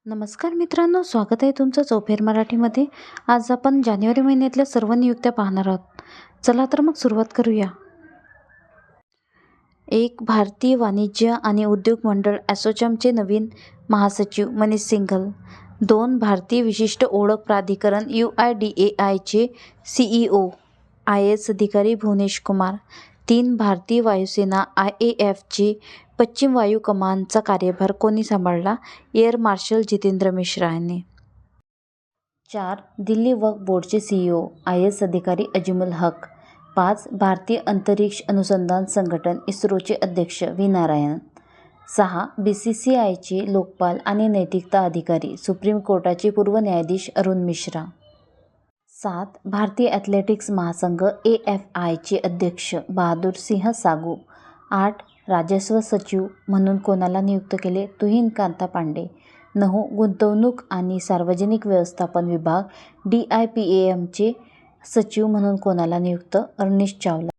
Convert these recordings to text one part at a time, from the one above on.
नमस्कार मित्रांनो, स्वागत आहे तुमचं चौफेर मराठीमध्ये. आज आपण जानेवारी महिन्यातल्या सर्व नियुक्त्या पाहणार आहोत. चला तर मग सुरुवात करूया. 1. भारतीय वाणिज्य आणि उद्योग मंडळ असोचॅमचे नवीन महासचिव मनीष सिंघल. 2. भारतीय विशिष्ट ओळख प्राधिकरण UIDAIचे CEO IAS अधिकारी भुवनेश कुमार. 3. भारतीय वायुसेना IAFचे पश्चिम वायू कमांडचा कार्यभार कोणी सांभाळला? एअर मार्शल जितेंद्र मिश्रा यांनी. 4. दिल्ली वक्फ बोर्डचे CEO IAS अधिकारी अजमल हक. 5. भारतीय अंतरिक्ष अनुसंधान संघटन इस्रोचे अध्यक्ष व्ही नारायण. 6. BCCIचे लोकपाल आणि नैतिकता अधिकारी सुप्रीम कोर्टाचे पूर्व न्यायाधीश अरुण मिश्रा. 7. भारतीय ॲथलेटिक्स महासंघ AFIचे अध्यक्ष बहादूर सिंह सागू. 8. राजस्व सचिव म्हणून कोणाला नियुक्त केले? तुहिन कांता पांडे. 9. गुंतवणूक आणि सार्वजनिक व्यवस्थापन विभाग DIPAMचे सचिव म्हणून कोणाला नियुक्त? अर्निश चावला.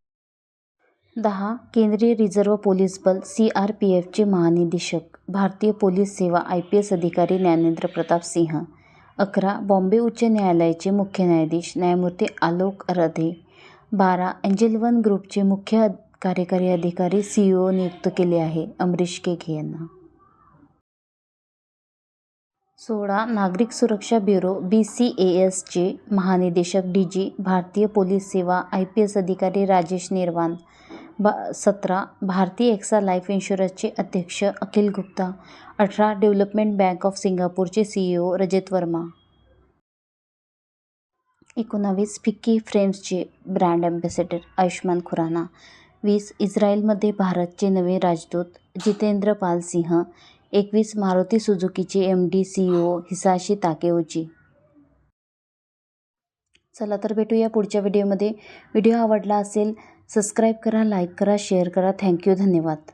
10. केंद्रीय रिझर्व्ह पोलीस बल CRPFचे महानिदेशक भारतीय पोलीस सेवा IPS अधिकारी ज्ञानेंद्र प्रताप सिंह. 11. बॉम्बे उच्च न्यायालयाचे मुख्य न्यायाधीश न्यायमूर्ती आलोक अराधे. 12. एंजल वन ग्रुपचे मुख्य कार्यकारी अधिकारी CEO नियुक्त केले आहे अमरीश केघे यांना. 16. नागरिक सुरक्षा ब्युरो BCASचे महानिदेशक DG भारतीय पोलीस सेवा IPS अधिकारी राजेश निर्वाण. 17. भारतीय एक्सा लाईफ इन्शुरन्सचे अध्यक्ष Akhil Gupta. 18. Development bank of सिंगापूरचे CEO रजत वर्मा. 19. फिक्की फ्रेम्सचे ब्रँड ॲम्बॅसेडर आयुष्मान खुराना. 20. इस्रायलमध्ये भारतचे नवे राजदूत जितेंद्र पाल सिंह. 21. Maruti सुझुकीचे MD CEO हिसाशी ताकेउची. चला तर भेटूया पुढच्या व्हिडिओमध्ये. व्हिडिओ आवडला असेल सबस्क्राईब करा, लाईक करा, शेअर करा. थँक्यू, धन्यवाद.